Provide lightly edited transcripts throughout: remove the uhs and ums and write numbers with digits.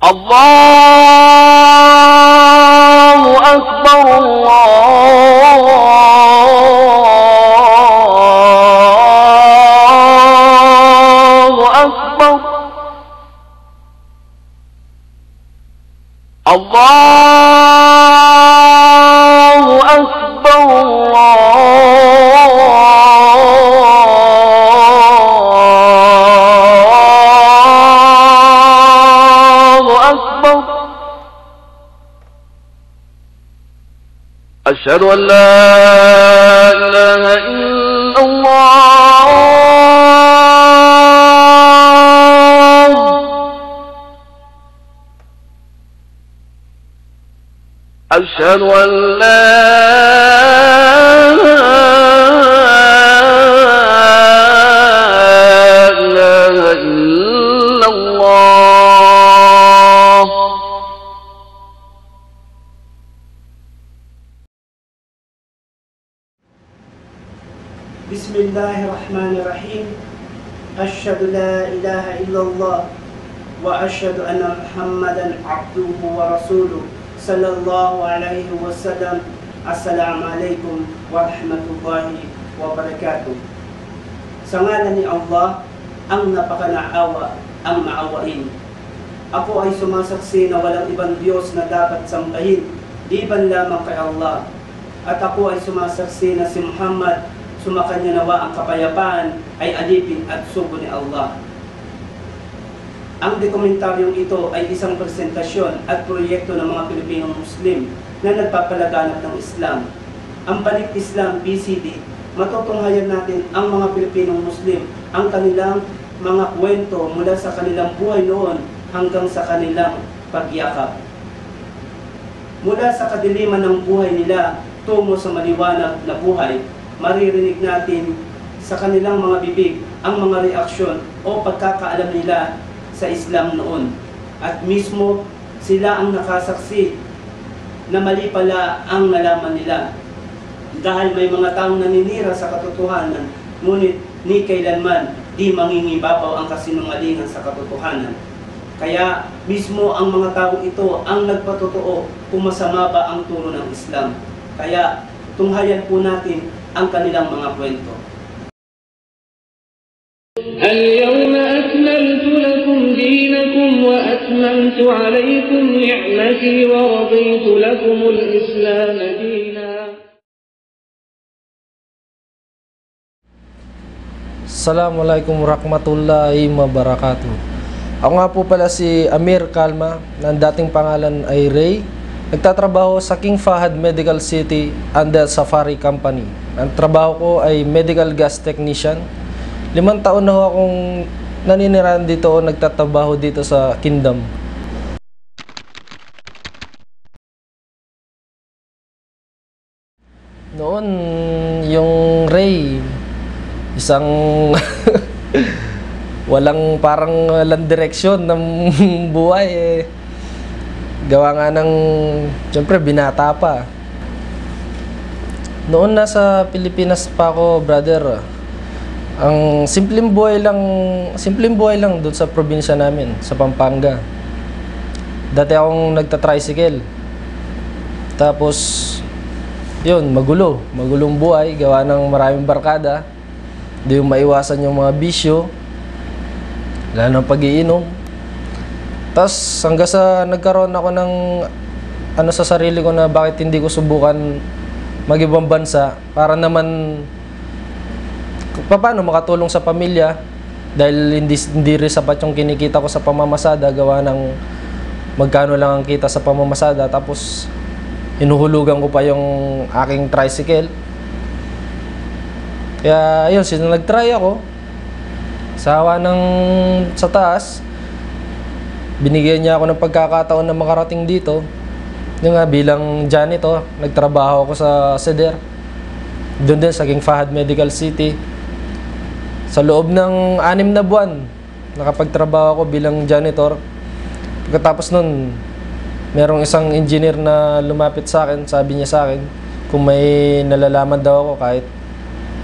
الله أكبر الله أكبر الله أكبر الله أكبر أشهد أن لا إله إلا الله أشهد أن لا إله إلا الله بسم الله الرحمن الرحيم أشهد لا إله إلا الله وأشهد أن محمدا عبده ورسوله صلى الله عليه وسلم. Assalamu alaikum warahmatullahi wabarakatuh. Sa ngalan ni Allah, ang napakanaawa, ang maawain. Ako ay sumasaksi na walang ibang Diyos na dapat sambahin, liban lamang kay Allah. At ako ay sumasaksi na si Muhammad, sumakanya nawa ang kapayapaan, ay alipin at sugo ni Allah. Ang dokumentaryong ito ay isang presentasyon at proyekto ng mga Pilipinong Muslim na nagpapalaganap ng Islam. Ang Balik Islam PCD, matutunghayan natin ang mga Pilipinong Muslim, ang kanilang mga kwento mula sa kanilang buhay noon hanggang sa kanilang pagyakap. Mula sa kadiliman ng buhay nila tungo sa maliwanag na buhay, maririnig natin sa kanilang mga bibig ang mga reaksyon o pagkakaalam nila sa Islam noon. At mismo sila ang nakasaksi na mali pala ang nalaman nila. Dahil may mga taong naninira sa katotohanan, ngunit ni kailanman di mangingibabaw ang kasinungalingan sa katotohanan. Kaya mismo ang mga taong ito ang nagpatotoo kung masama ba ang turo ng Islam. Kaya tunghayan po natin ang kanilang mga kwento. اليوم أكملت لكم دينكم وأتممت عليكم نعمتي ورضيت لكم الإسلام دينا. Assalamualaikum warahmatullahi wabarakatuh. Ako nga po pala si Amir Kalma, na dating pangalan ay Ray. Nagtatrabaho sa King Fahad Medical City under Safari Company. Ang trabaho ko ay medical gas technician. 5 taon na ho akong naninirahan dito o nagtatrabaho dito sa Kingdom. Noon, yung Ray, isang parang walang direksyon ng buhay eh. Gawa nga ng, siyempre, binata pa. Noon nasa Pilipinas pa ako, brother, ang simpleng buhay lang doon sa probinsya namin, sa Pampanga. Dati akong nagta-tricycle. Tapos, yun, magulong buhay, gawa ng maraming barkada. Di yung maiwasan yung mga bisyo, lalo ng pag-iinom. Tapos hanggang sa nagkaroon ako ng sa sarili ko na bakit hindi ko subukan mag-ibang bansa para naman paano makatulong sa pamilya, dahil hindi rin sapat yung kinikita ko sa pamamasada, gawa ng magkano lang ang kita sa pamamasada, tapos hinuhulugan ko pa yung aking tricycle. Kaya ayun, nag-try ako sa taas. Binigyan niya ako ng pagkakataon na makarating dito. Yung nga, bilang janitor, nagtrabaho ako sa SEDER. Doon din sa King Fahad Medical City. Sa loob ng 6 na buwan, nakapagtrabaho ako bilang janitor. Pagkatapos nun, merong isang engineer na lumapit sa akin, sabi niya sa akin, kung may nalalaman daw ako kahit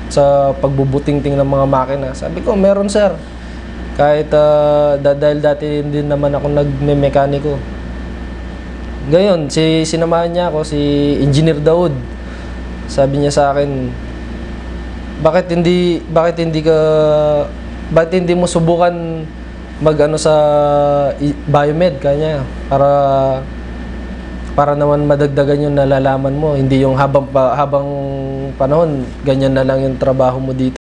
sa pagbubutingting ng mga makina. Sabi ko, meron sir. Kahit dahil dati din naman ako nagme-mekaniko. Ngayon, sinamahan niya ako, si Engineer Daud. Sabi niya sa akin, bakit hindi mo subukan mag-ano sa biomed kanya para naman madagdagan yung nalalaman mo, hindi yung habang panahon ganyan na lang yung trabaho mo dito.